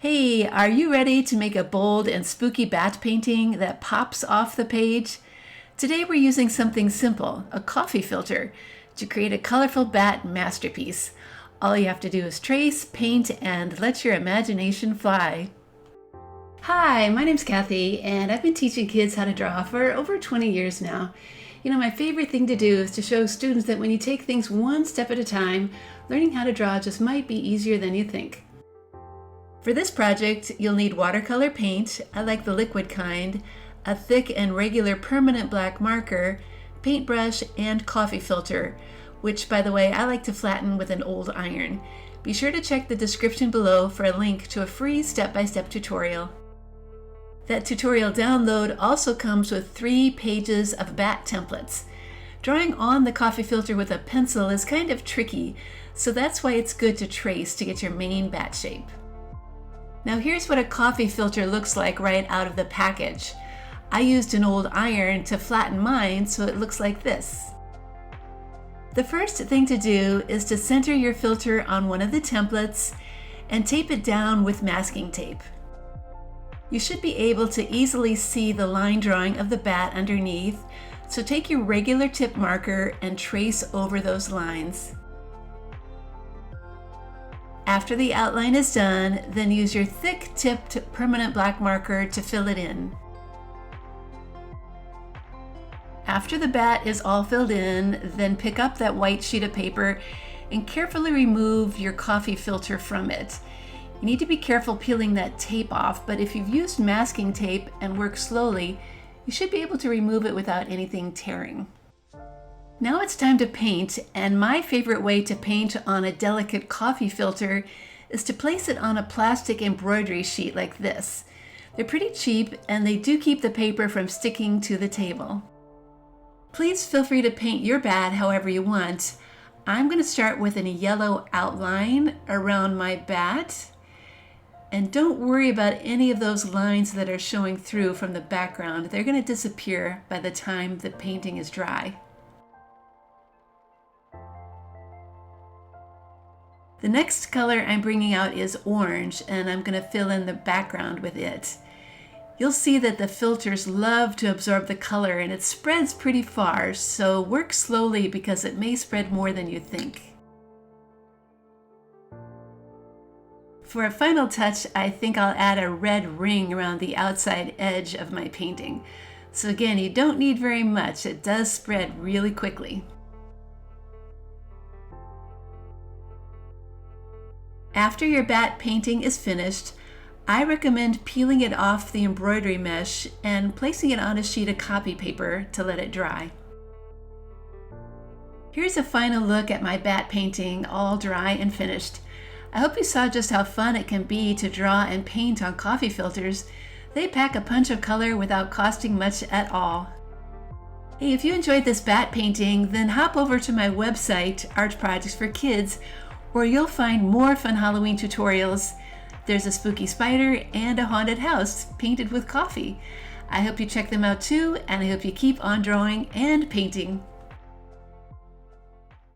Hey, are you ready to make a bold and spooky bat painting that pops off the page? Today we're using something simple, a coffee filter, to create a colorful bat masterpiece. All you have to do is trace, paint, and let your imagination fly. Hi, my name's Kathy, and I've been teaching kids how to draw for over 20 years now. My favorite thing to do is to show students that when you take things one step at a time, learning how to draw just might be easier than you think. For this project, you'll need watercolor paint, I like the liquid kind, a thick and regular permanent black marker, paintbrush, and coffee filter, which, by the way, I like to flatten with an old iron. Be sure to check the description below for a link to a free step-by-step tutorial. That tutorial download also comes with 3 pages of bat templates. Drawing on the coffee filter with a pencil is kind of tricky, so that's why it's good to trace to get your main bat shape. Now here's what a coffee filter looks like right out of the package. I used an old iron to flatten mine so it looks like this. The first thing to do is to center your filter on one of the templates and tape it down with masking tape. You should be able to easily see the line drawing of the bat underneath, so take your regular tip marker and trace over those lines. After the outline is done, then use your thick-tipped permanent black marker to fill it in. After the bat is all filled in, then pick up that white sheet of paper and carefully remove your coffee filter from it. You need to be careful peeling that tape off, but if you've used masking tape and work slowly, you should be able to remove it without anything tearing. Now it's time to paint, and my favorite way to paint on a delicate coffee filter is to place it on a plastic embroidery sheet like this. They're pretty cheap, and they do keep the paper from sticking to the table. Please feel free to paint your bat however you want. I'm going to start with a yellow outline around my bat, and don't worry about any of those lines that are showing through from the background. They're going to disappear by the time the painting is dry. The next color I'm bringing out is orange, and I'm going to fill in the background with it. You'll see that the filters love to absorb the color, and it spreads pretty far, so work slowly because it may spread more than you think. For a final touch, I think I'll add a red ring around the outside edge of my painting. So again, you don't need very much. It does spread really quickly. After your bat painting is finished, I recommend peeling it off the embroidery mesh and placing it on a sheet of copy paper to let it dry. Here's a final look at my bat painting, all dry and finished. I hope you saw just how fun it can be to draw and paint on coffee filters. They pack a punch of color without costing much at all. Hey, if you enjoyed this bat painting, then hop over to my website, Art Projects for Kids, where you'll find more fun Halloween tutorials. There's a spooky spider and a haunted house painted with coffee. I hope you check them out too, and I hope you keep on drawing and painting.